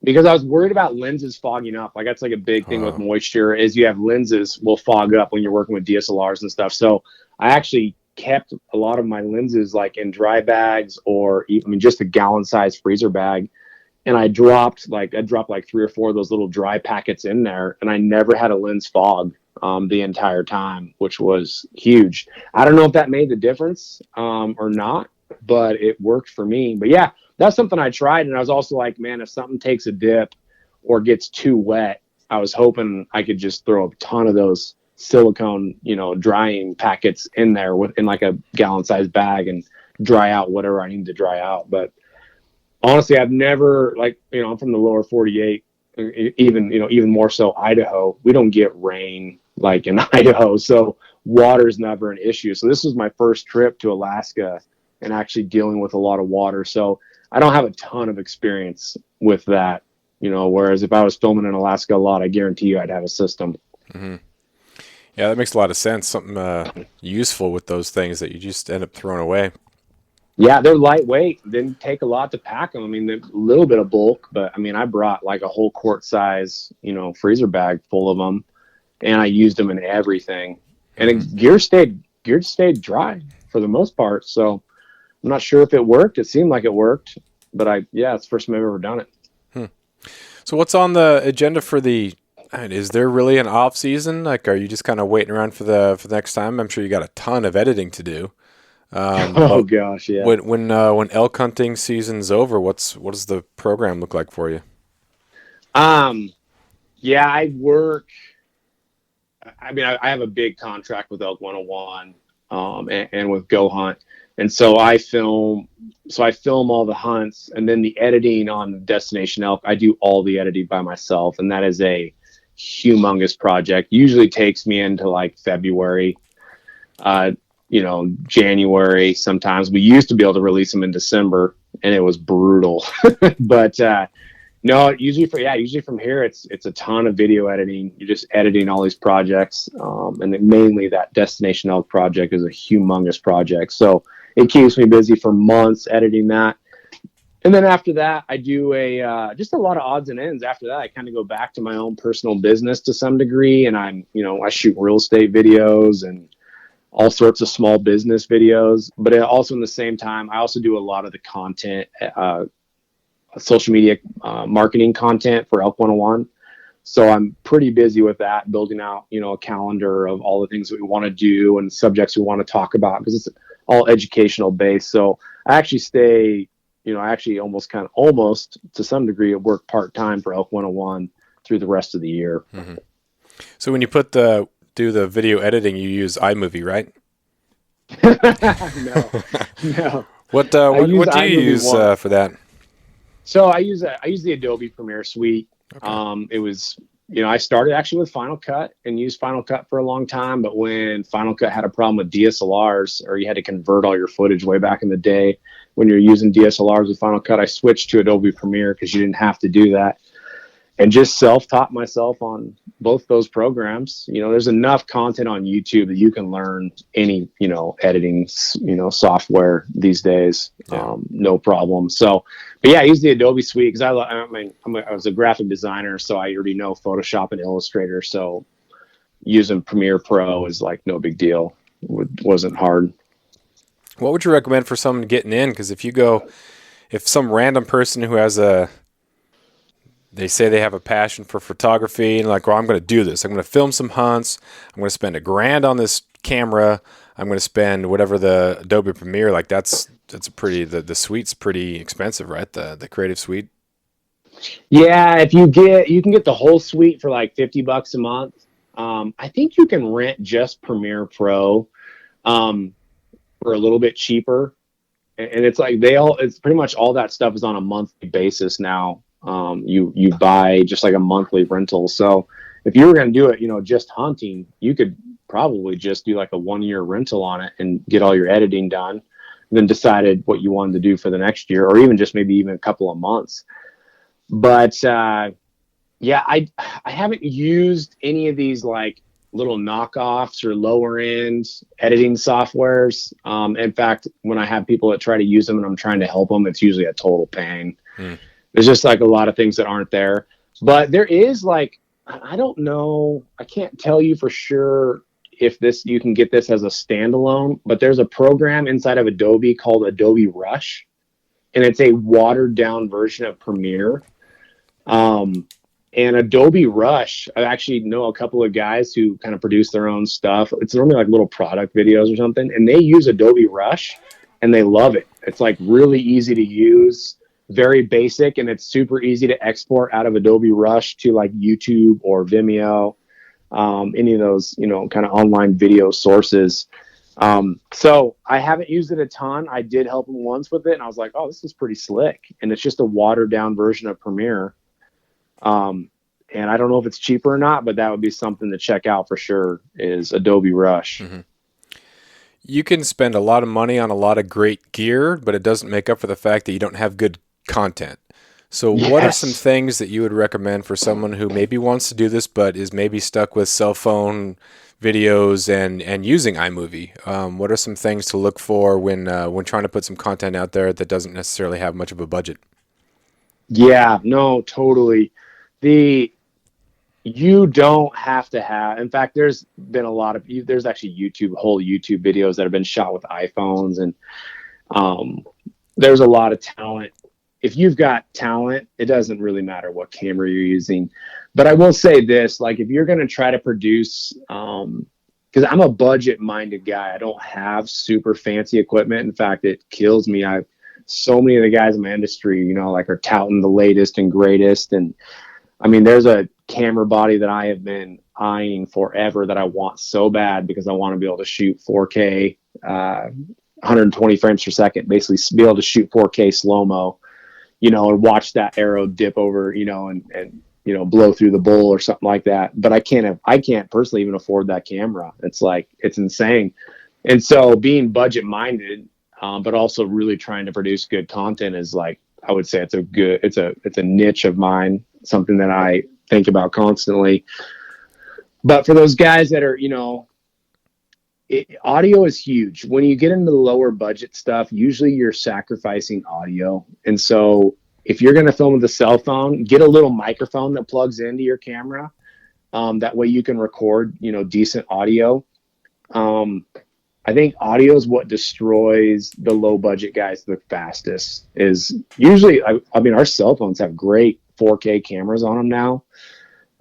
because I was worried about lenses fogging up. Like that's like a big thing with moisture, is you have lenses will fog up when you're working with DSLRs and stuff. So I actually kept a lot of my lenses like in dry bags, or even just a gallon size freezer bag. And I dropped like 3 or 4 of those little dry packets in there, and I never had a lens fog the entire time, which was huge. I don't know if that made the difference or not, but it worked for me. But yeah, that's something I tried. And I was also like, man, if something takes a dip or gets too wet, I was hoping I could just throw a ton of those silicone, drying packets in there in like a gallon sized bag and dry out whatever I need to dry out. But honestly, I've never, I'm from the lower 48, even more so Idaho. We don't get rain like in Idaho, so water's never an issue. So this was my first trip to Alaska and actually dealing with a lot of water. So I don't have a ton of experience with that, whereas if I was filming in Alaska a lot, I guarantee you I'd have a system. Yeah, that makes a lot of sense. Something useful with those things that you just end up throwing away. Yeah, they're lightweight. Didn't take a lot to pack them. I mean, they're a little bit of bulk, but I mean, I brought like a whole quart size, freezer bag full of them, and I used them in everything. And gear stayed dry for the most part. So I'm not sure if it worked. It seemed like it worked, but it's the first time I've ever done it. So what's on the agenda for is there really an off season? Like, are you just kind of waiting around for the next time? I'm sure you got a ton of editing to do. Oh gosh, yeah. When elk hunting season's over, what does the program look like for you? Yeah, I work. I mean, I have a big contract with Elk 101, and with Go Hunt, and so I film all the hunts, and then the editing on Destination Elk, I do all the editing by myself, and that is a humongous project. Usually takes me into like February, January. Sometimes we used to be able to release them in December, and it was brutal. But no, usually from here, it's a ton of video editing. You're just editing all these projects, and then mainly that Destination Elk project is a humongous project. So it keeps me busy for months editing that. And then after that, I do just a lot of odds and ends. After that, I kind of go back to my own personal business to some degree, and I shoot real estate videos and all sorts of small business videos. But also in the same time, I also do a lot of the content, social media marketing content for Elk 101. So I'm pretty busy with that, building out, a calendar of all the things that we want to do and subjects we want to talk about, because it's all educational based. So I actually stay, almost to some degree at work part-time for Elk 101 through the rest of the year. Mm-hmm. So when you do the video editing, you use iMovie, right? No. What do you use for that? So I use the Adobe Premiere Suite. Okay. It was, I started actually with Final Cut and used Final Cut for a long time. But when Final Cut had a problem with DSLRs, or you had to convert all your footage way back in the day when you're using DSLRs with Final Cut, I switched to Adobe Premiere because you didn't have to do that. And just self-taught myself on both those programs. There's enough content on YouTube that you can learn any, editing, software these days. Yeah. No problem. So, but yeah, I use the Adobe Suite because I was a graphic designer, so I already know Photoshop and Illustrator. So using Premiere Pro is like no big deal. It wasn't hard. What would you recommend for someone getting in? Because if some random person who has they say they have a passion for photography and like, well, I'm going to do this. I'm going to film some hunts. I'm going to spend $1,000 on this camera. I'm going to spend whatever the Adobe Premiere, like that's the suite's pretty expensive, right? The creative suite. Yeah. If you can get the whole suite for like $50 a month. I think you can rent just Premiere Pro, for a little bit cheaper. And it's like it's pretty much all that stuff is on a monthly basis now. You buy just like a monthly rental. So if you were going to do it, just hunting, you could probably just do like a 1-year rental on it and get all your editing done, and then decided what you wanted to do for the next year, or even just maybe even a couple of months. But, yeah, I haven't used any of these like little knockoffs or lower end editing softwares. In fact, when I have people that try to use them and I'm trying to help them, it's usually a total pain. There's just like a lot of things that aren't there, but there is like, I don't know. I can't tell you for sure if you can get this as a standalone, but there's a program inside of Adobe called Adobe Rush, and it's a watered down version of Premiere. And Adobe Rush, I actually know a couple of guys who kind of produce their own stuff. It's normally like little product videos or something, and they use Adobe Rush and they love it. It's like really easy to use, very basic, and it's super easy to export out of Adobe Rush to like YouTube or Vimeo, any of those, kind of online video sources. So I haven't used it a ton. I did help them once with it, and I was like, oh, this is pretty slick. And it's just a watered down version of Premiere. And I don't know if it's cheaper or not, but that would be something to check out for sure, is Adobe Rush. Mm-hmm. You can spend a lot of money on a lot of great gear, but it doesn't make up for the fact that you don't have good content. So what are some Yes. things that you would recommend for someone who maybe wants to do this, but is maybe stuck with cell phone videos and using iMovie? What are some things to look for when trying to put some content out there that doesn't necessarily have much of a budget? Yeah, no, totally. The You don't have to have, in fact, there's been a lot of, there's actually whole YouTube videos that have been shot with iPhones, and um, there's a lot of talent. If you've got talent, it doesn't really matter what camera you're using. But I will say this, like if you're going to try to produce, because I'm a budget minded guy, I don't have super fancy equipment. In fact, it kills me. So many of the guys in my industry, like are touting the latest and greatest. And I mean, there's a camera body that I have been eyeing forever that I want so bad because I want to be able to shoot 4K, 120 frames per second, basically be able to shoot 4K slow-mo, and watch that arrow dip over, and blow through the bull or something like that. But I can't personally even afford that camera. It's insane. And so being budget minded, but also really trying to produce good content is I would say it's a niche of mine, something that I think about constantly. But for those guys that are, audio is huge. When you get into the lower budget stuff, usually you're sacrificing audio. And so if you're going to film with a cell phone, get a little microphone that plugs into your camera. That way you can record, decent audio. I think audio is what destroys the low budget guys the fastest. Is usually, I mean, our cell phones have great 4K cameras on them now.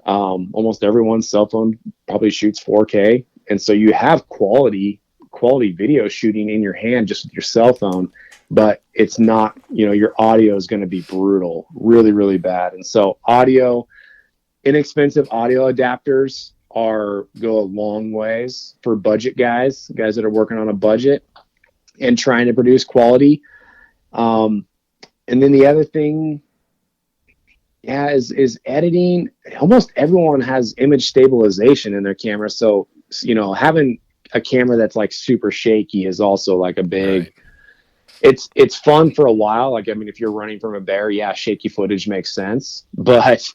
Almost everyone's cell phone probably shoots 4K, and so you have quality video shooting in your hand just with your cell phone. But it's not, your audio is going to be brutal, really, really bad. And so inexpensive audio adapters go a long ways for budget guys that are working on a budget and trying to produce quality. And then the other thing, is editing. Almost everyone has image stabilization in their camera. So, having a camera that's like super shaky is also like a big, Right. It's fun for a while. Like, I mean, if you're running from a bear, yeah, shaky footage makes sense. But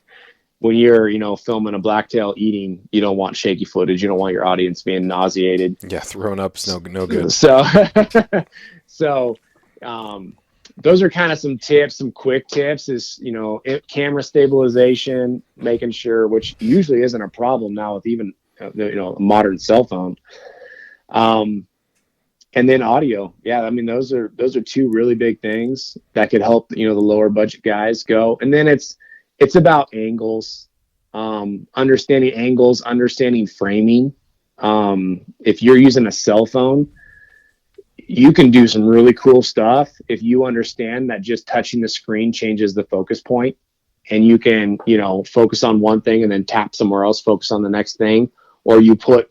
when you're, filming a blacktail eating, you don't want shaky footage. You don't want your audience being nauseated. Yeah, thrown up is no good. So, so, those are kind of some tips, some quick tips is, camera stabilization, making sure, which usually isn't a problem now with even, a modern cell phone. And then audio. Yeah. I mean, those are two really big things that could help, the lower budget guys go. And then it's about angles, understanding framing. If you're using a cell phone, you can do some really cool stuff if you understand that just touching the screen changes the focus point, and you can, focus on one thing and then tap somewhere else, focus on the next thing, or you put,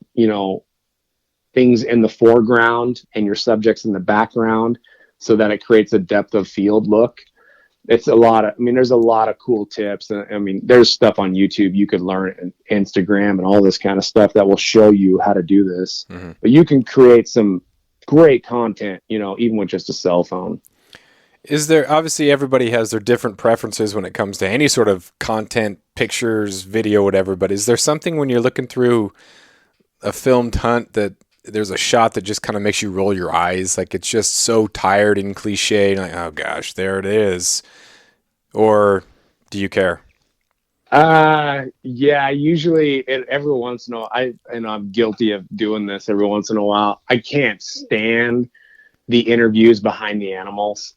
things in the foreground and your subjects in the background so that it creates a depth of field look. There's a lot of cool tips. I mean, there's stuff on YouTube you could learn, and Instagram and all this kind of stuff that will show you how to do this. Mm-hmm. But you can create some great content, even with just a cell phone. Is there, obviously everybody has their different preferences when it comes to any sort of content, pictures, video, whatever, but is there something when you're looking through a filmed hunt that there's a shot that just kind of makes you roll your eyes? Like it's just so tired and cliche, and like, oh gosh, there it is. Or do you care? Yeah, usually every once in a while, I'm guilty of doing this every once in a while. I can't stand the interviews behind the animals.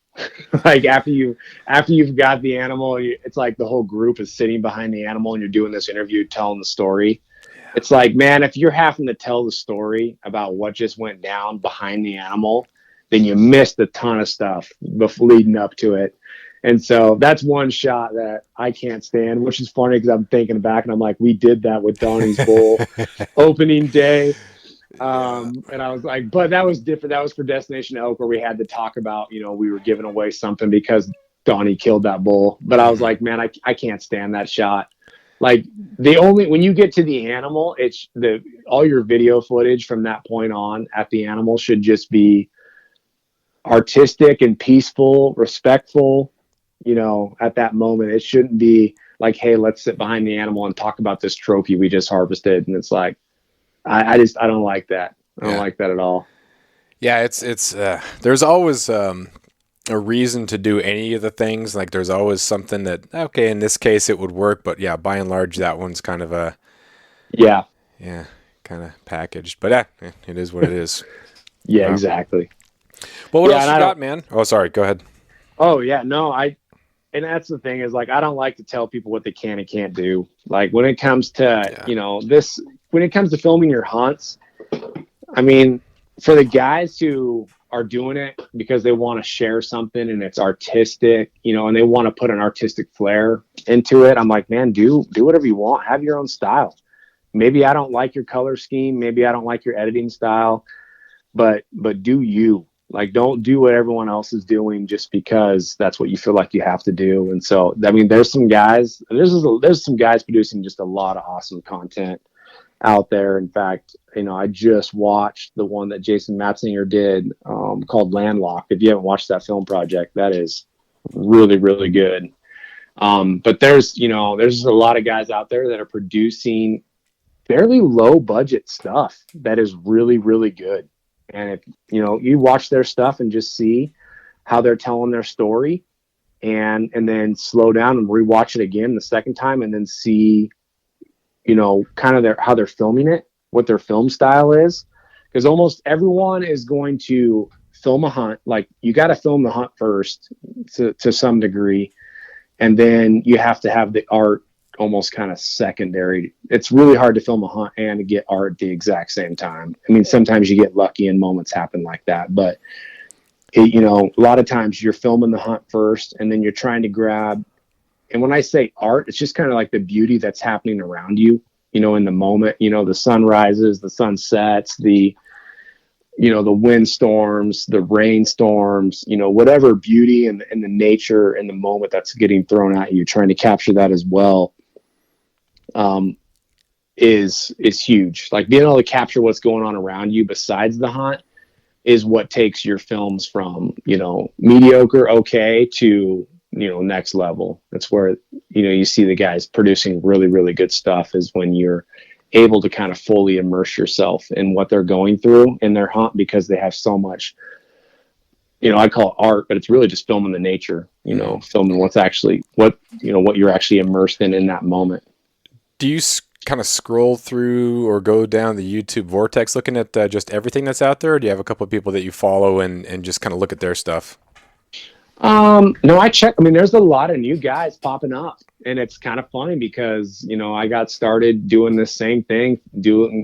Like after you've got the animal, it's like the whole group is sitting behind the animal and you're doing this interview, telling the story. Yeah. It's like, man, if you're having to tell the story about what just went down behind the animal, then you missed a ton of stuff leading up to it. And so that's one shot that I can't stand, which is funny because I'm thinking back and I'm like, we did that with Donnie's bull opening day. And I was like, but that was different. That was for Destination Elk, where we had to talk about, we were giving away something because Donnie killed that bull. But I was like, man, I can't stand that shot. Like when you get to the animal, all your video footage from that point on at the animal should just be artistic and peaceful, respectful, at that moment. It shouldn't be like, hey, let's sit behind the animal and talk about this trophy we just harvested. And it's like, I don't like that. I don't like that at all. Yeah, it's there's always a reason to do any of the things. Like there's always something that, okay, in this case it would work, but yeah, by and large that one's kind of a kind of packaged. But yeah, it is what it is. Yeah, exactly. Well, what else you got, man? Oh, sorry, go ahead. Oh yeah, no, and that's the thing is like, I don't like to tell people what they can and can't do. Like when it comes to, when it comes to filming your hunts, I mean, for the guys who are doing it because they want to share something and it's artistic, and they want to put an artistic flair into it, I'm like, man, do whatever you want. Have your own style. Maybe I don't like your color scheme. Maybe I don't like your editing style, but do you. Like, don't do what everyone else is doing just because that's what you feel like you have to do. And so, I mean, there's some guys producing just a lot of awesome content out there. In fact, I just watched the one that Jason Matzinger did called Landlocked. If you haven't watched that film project, that is really, really good. But there's a lot of guys out there that are producing fairly low budget stuff that is really, really good. And if you watch their stuff and just see how they're telling their story, and then slow down and rewatch it again the second time, and then see kind of how they're filming it, what their film style is, because almost everyone is going to film a hunt. Like, you got to film the hunt first to some degree, and then you have to have the art almost kind of secondary. It's really hard to film a hunt and to get art at the exact same time. I mean, sometimes you get lucky and moments happen like that, but a lot of times you're filming the hunt first, and then you're trying to grab. And when I say art, it's just kind of like the beauty that's happening around you, in the moment. The sun rises, the sun sets, the wind storms, the rainstorms, whatever beauty and the nature and the moment that's getting thrown at you, trying to capture that as well, is huge. Like, being able to capture what's going on around you besides the hunt is what takes your films from, mediocre, okay, to, next level. That's where, you see the guys producing really, really good stuff, is when you're able to kind of fully immerse yourself in what they're going through in their hunt, because they have so much, I call it art, but it's really just filming the nature, filming what you're actually immersed in that moment. Do you kind of scroll through or go down the YouTube vortex looking at just everything that's out there, or do you have a couple of people that you follow and just kind of look at their stuff? No, I check. I mean, there's a lot of new guys popping up, and it's kind of funny because, I got started doing this same thing.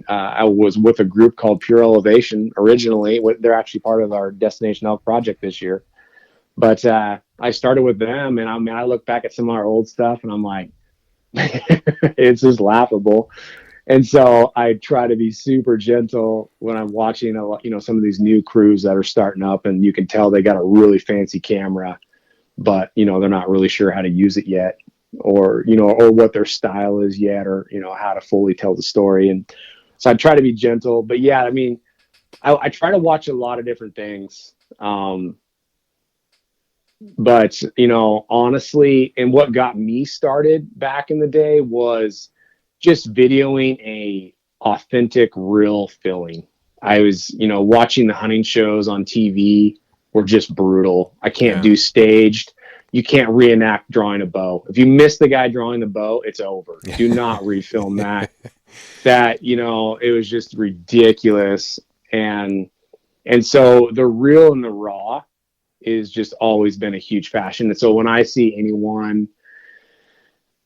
I was with a group called Pure Elevation originally. They're actually part of our Destination Elk project this year. But I started with them, and I look back at some of our old stuff, and I'm like, it's just laughable. And so I try to be super gentle when I'm watching, some of these new crews that are starting up, and you can tell they got a really fancy camera, but, they're not really sure how to use it yet, or what their style is yet, or, how to fully tell the story. And so I try to be gentle, but yeah, I mean, I try to watch a lot of different things. But, honestly, and what got me started back in the day was just videoing a authentic, real feeling. I was, watching the hunting shows on TV were just brutal. I can't do staged. You can't reenact drawing a bow. If you miss the guy drawing the bow, it's over. Do not refilm that. It was just ridiculous. And so the real and the raw is just always been a huge passion. And so when I see anyone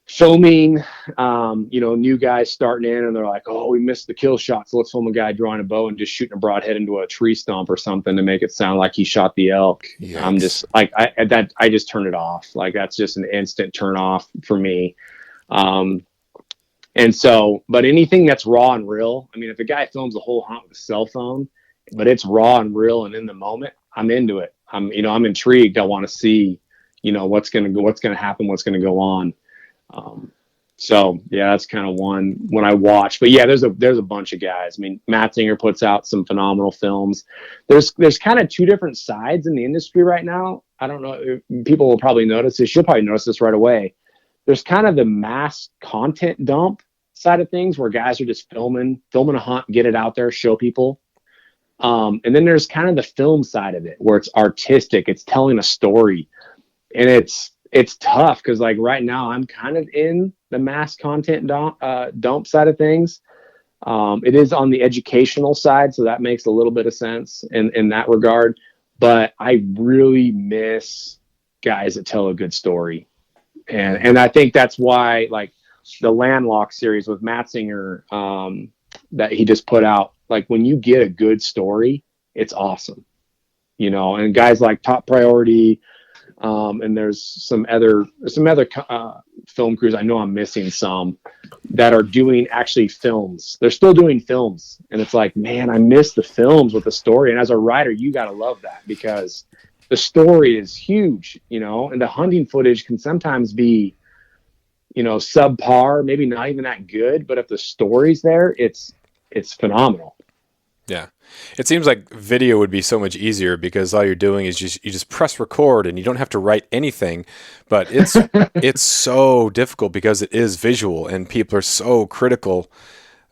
filming, new guys starting in, and they're like, oh, we missed the kill shot, so let's film a guy drawing a bow and just shooting a broadhead into a tree stump or something to make it sound like he shot the elk. Yikes. I'm just like, I just turn it off. Like, that's just an instant turn off for me. And so, but anything that's raw and real, I mean, if a guy films a whole hunt with a cell phone, but it's raw and real and in the moment, I'm into it. I'm intrigued. I want to see, what's going to happen, what's going to go on. So yeah, that's kind of one when I watch. But yeah, there's a bunch of guys. I mean, Matzinger puts out some phenomenal films. There's kind of two different sides in the industry right now. I don't know if people will probably notice this. You'll probably notice this right away. There's kind of the mass content dump side of things where guys are just filming a hunt, get it out there, show people. And then there's kind of the film side of it where it's artistic, it's telling a story, and it's tough because like right now I'm kind of in the mass content dump side of things. It is on the educational side, so that makes a little bit of sense in that regard. But I really miss guys that tell a good story, and I think that's why like the Landlocked series with Matzinger that he just put out. Like when you get a good story, it's awesome, And guys like Top Priority. And there's some other film crews. I know I'm missing some that are doing actually films. They're still doing films, and it's like, man, I miss the films with the story. And as a writer, you got to love that because the story is huge, and the hunting footage can sometimes be, subpar, maybe not even that good. But if the story's there, it's phenomenal. Yeah. It seems like video would be so much easier because all you're doing is you just press record and you don't have to write anything, but it's so difficult because it is visual and people are so critical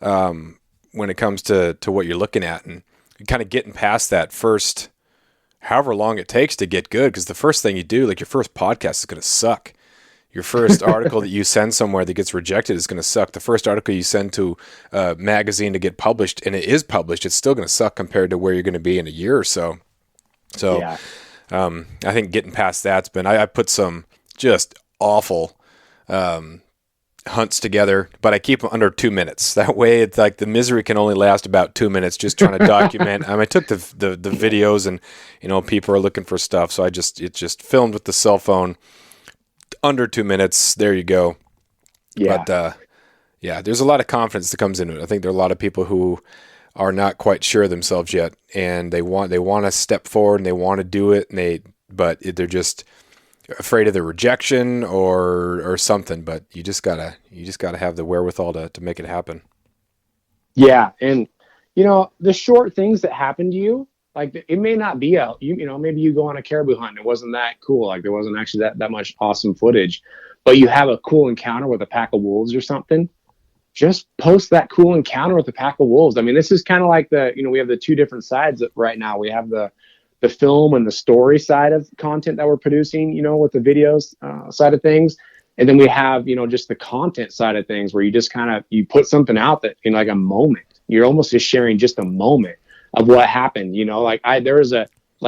when it comes to what you're looking at, and kind of getting past that first, however long it takes to get good. Because the first thing you do, like your first podcast is going to suck. Your first article that you send somewhere that gets rejected is going to suck. The first article you send to a magazine to get published, and it is published, it's still going to suck compared to where you're going to be in a year or so. So yeah. I think getting past that's been, I put some just awful hunts together, but I keep them under 2 minutes. That way it's like the misery can only last about 2 minutes just trying to document. I took the videos and, people are looking for stuff. So it's just filmed with the cell phone. Under 2 minutes, there you go. Yeah. But there's a lot of confidence that comes into it. I think there are a lot of people who are not quite sure themselves yet, and they want to step forward and they want to do it, but they're just afraid of the rejection or something. But you just gotta have the wherewithal to make it happen. Yeah, and the short things that happen to you. Like it may not be maybe you go on a caribou hunt and it wasn't that cool. Like there wasn't actually that much awesome footage, but you have a cool encounter with a pack of wolves or something. Just post that cool encounter with a pack of wolves. I mean, this is kind of like we have the two different sides right now. We have the film and the story side of content that we're producing, with the videos side of things. And then we have, just the content side of things where you just you put something out that, like a moment, you're almost just sharing just a moment of what happened, there was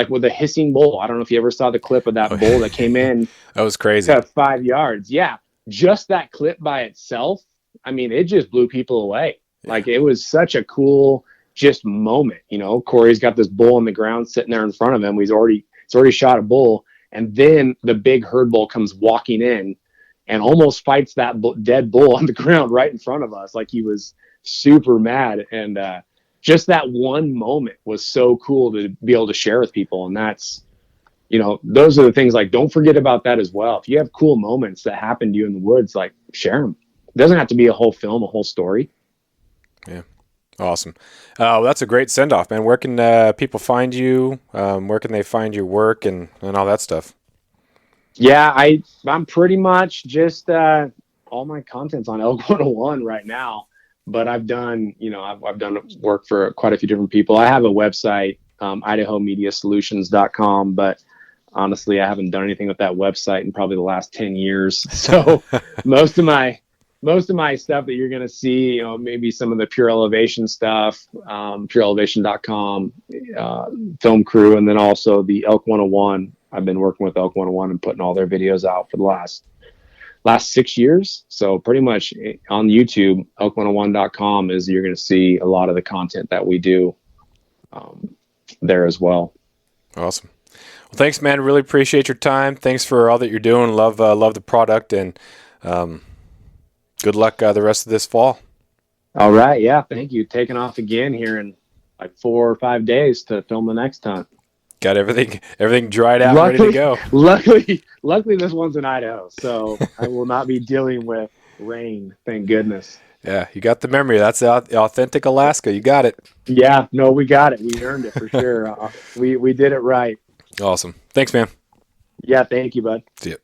with a hissing bull. I don't know if you ever saw the clip of that bull that came in. That was crazy. To 5 yards. Yeah. Just that clip by itself. I mean, it just blew people away. Yeah. Like it was such a cool just moment, Corey's got this bull on the ground sitting there in front of him. He's already shot a bull. And then the big herd bull comes walking in and almost fights that dead bull on the ground right in front of us. Like he was super mad. And, just that one moment was so cool to be able to share with people. And that's, those are the things, like, don't forget about that as well. If you have cool moments that happen to you in the woods, like share them. It doesn't have to be a whole film, a whole story. Yeah. Awesome. Well, that's a great send off, man. Where can people find you? Where can they find your work and all that stuff? Yeah, I'm pretty much just, all my content's on Elk 101 right now. But I've done, I've done work for quite a few different people. I have a website, IdahoMediaSolutions.com, but honestly, I haven't done anything with that website in probably the last 10 years. So most of my stuff that you're going to see, maybe some of the Pure Elevation stuff, PureElevation.com, film crew, and then also the Elk 101. I've been working with Elk 101 and putting all their videos out for the last 6 years. So pretty much on YouTube, elk101.com is you're going to see a lot of the content that we do there as well. Awesome. Well, thanks, man. Really appreciate your time. Thanks for all that you're doing. Love the product, and good luck the rest of this fall. All right. Yeah. Thank you. Taking off again here in like 4 or 5 days to film the next hunt. Got everything dried out, ready to go. Luckily, this one's in Idaho, so I will not be dealing with rain. Thank goodness. Yeah, you got the memory. That's authentic Alaska. You got it. Yeah, no, we got it. We earned it for sure. We did it right. Awesome. Thanks, man. Yeah, thank you, bud. See ya.